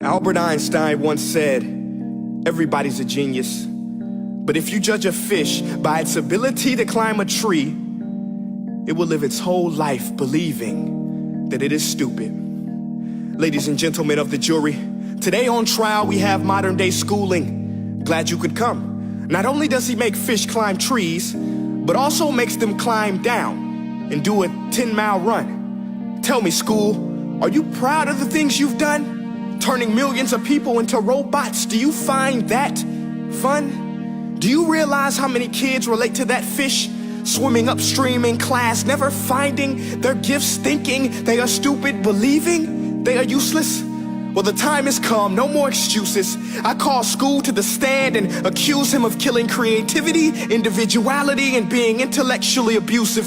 Albert Einstein once said, everybody's a genius, but if you judge a fish by its ability to climb a tree, it will live its whole life believing that it is stupid. Ladies and gentlemen of the jury, today on trial we have modern day schooling. Glad you could come. Not only does he make fish climb trees, but also makes them climb down and do a 10-mile run. Tell me, school, are you proud of the things you've done? Turning millions of people into robots, do you find that fun? Do you realize how many kids relate to that fish? Swimming upstream in class, never finding their gifts, thinking they are stupid, believing they are useless? Well, the time has come, no more excuses. I call school to the stand and accuse him of killing creativity, individuality, and being intellectually abusive.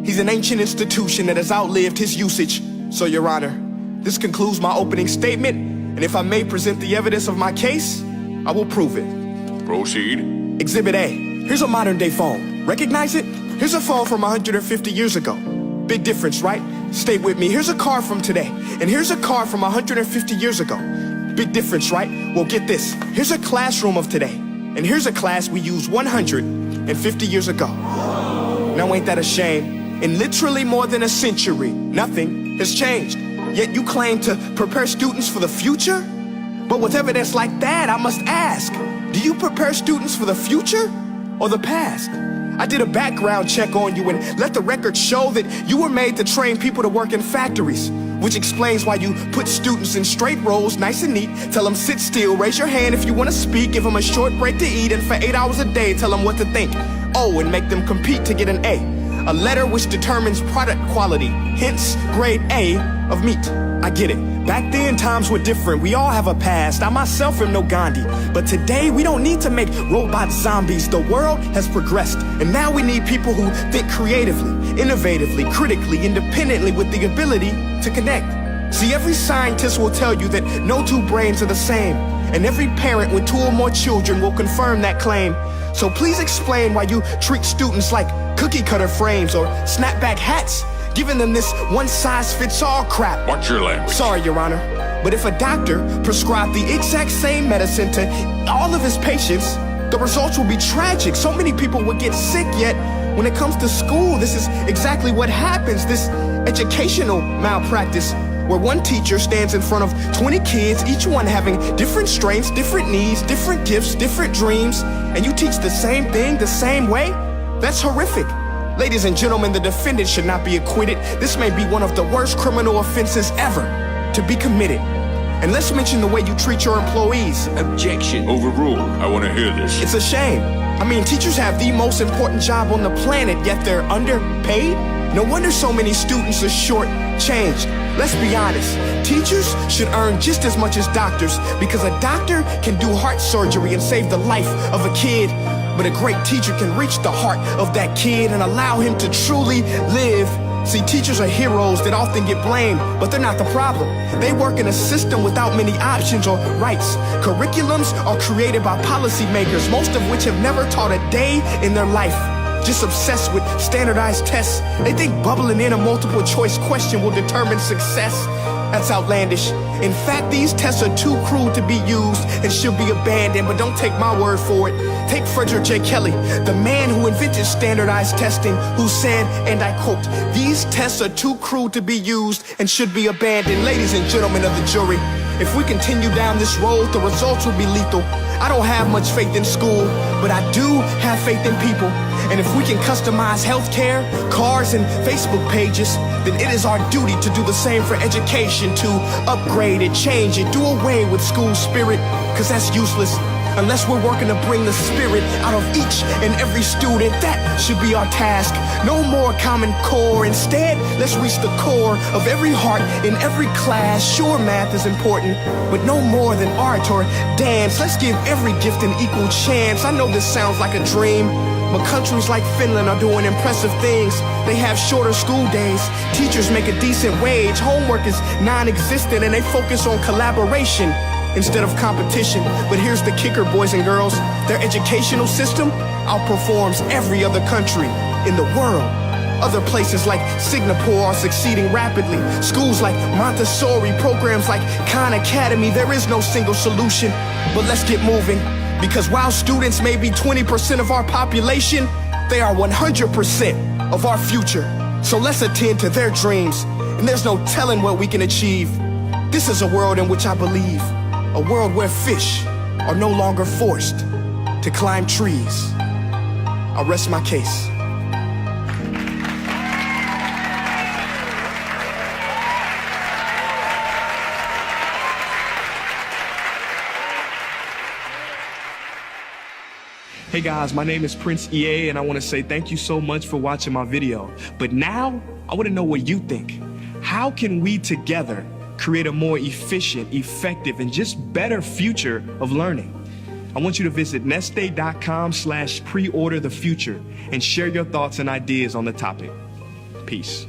He's an ancient institution that has outlived his usage. So, Your Honor, this concludes my opening statement, and if I may present the evidence of my case, I will prove it. Proceed. Exhibit A. Here's a modern-day phone. Recognize it? Here's a phone from 150 years ago. Big difference, right? Stay with me. Here's a car from today, and here's a car from 150 years ago. Big difference, right? Well, get this. Here's a classroom of today, and here's a class we used 150 years ago. Now, ain't that a shame? In literally more than a century, nothing has changed. Yet you claim to prepare students for the future? But with evidence like that, I must ask, do you prepare students for the future or the past? I did a background check on you and let the record show that you were made to train people to work in factories, which explains why you put students in straight rows, nice and neat, tell them sit still, raise your hand if you want to speak, give them a short break to eat, and for 8 hours a day, tell them what to think. Oh, and make them compete to get an A letter which determines product quality, hence grade A of meat. I get it. Back then, times were different. We all have a past. I myself am no Gandhi. But today, we don't need to make robot zombies. The world has progressed. And now we need people who think creatively, innovatively, critically, independently, with the ability to connect. See, every scientist will tell you that no two brains are the same. And every parent with 2 or more children will confirm that claim. So please explain why you treat students like cookie cutter frames or snapback hats, giving them this one-size-fits-all crap. Watch your language. Sorry, Your Honor, but if a doctor prescribed the exact same medicine to all of his patients, the results will be tragic. So many people would get sick, yet when it comes to school, this is exactly what happens, this educational malpractice, where one teacher stands in front of 20 kids, each one having different strengths, different needs, different gifts, different dreams, and you teach the same thing the same way? That's horrific. Ladies and gentlemen, the defendant should not be acquitted. This may be one of the worst criminal offenses ever to be committed. And let's mention the way you treat your employees. Objection. Overruled. I want to hear this. It's a shame. I mean, teachers have the most important job on the planet, yet they're underpaid? No wonder so many students are short-changed. Let's be honest, teachers should earn just as much as doctors, because a doctor can do heart surgery and save the life of a kid, but a great teacher can reach the heart of that kid and allow him to truly live. See, teachers are heroes that often get blamed, but they're not the problem. They work in a system without many options or rights. Curriculums are created by policymakers, most of which have never taught a day in their life. Just obsessed with standardized tests. They think bubbling in a multiple choice question will determine success. That's outlandish. In fact, these tests are too cruel to be used and should be abandoned, but don't take my word for it. Take Frederick J. Kelly, the man who invented standardized testing, who said, and I quote, "These tests are too cruel to be used and should be abandoned." Ladies and gentlemen of the jury, if we continue down this road, the results will be lethal. I don't have much faith in school, but I do have faith in people. And if we can customize healthcare, cars, and Facebook pages, then it is our duty to do the same for education, to upgrade it, change it, do away with school spirit, because that's useless. Unless we're working to bring the spirit out of each and every student, that should be our task. No more Common Core. Instead, let's reach the core of every heart in every class. Sure, math is important, but no more than art or dance. Let's give every gift an equal chance. I know this sounds like a dream, but countries like Finland are doing impressive things. They have shorter school days. Teachers make a decent wage. Homework is non-existent, and they focus on collaboration instead of competition. But here's the kicker, boys and girls. Their educational system outperforms every other country in the world. Other places like Singapore are succeeding rapidly. Schools like Montessori, programs like Khan Academy, there is no single solution. But let's get moving, because while students may be 20% of our population, they are 100% of our future. So let's attend to their dreams, and there's no telling what we can achieve. This is a world in which I believe, a world where fish are no longer forced to climb trees. I'll rest my case. Hey guys, my name is Prince EA, and I want to say thank you so much for watching my video. But now, I want to know what you think. How can we together create a more efficient, effective, and just better future of learning? I want you to visit nestday.com/preorderthefuture and share your thoughts and ideas on the topic. Peace.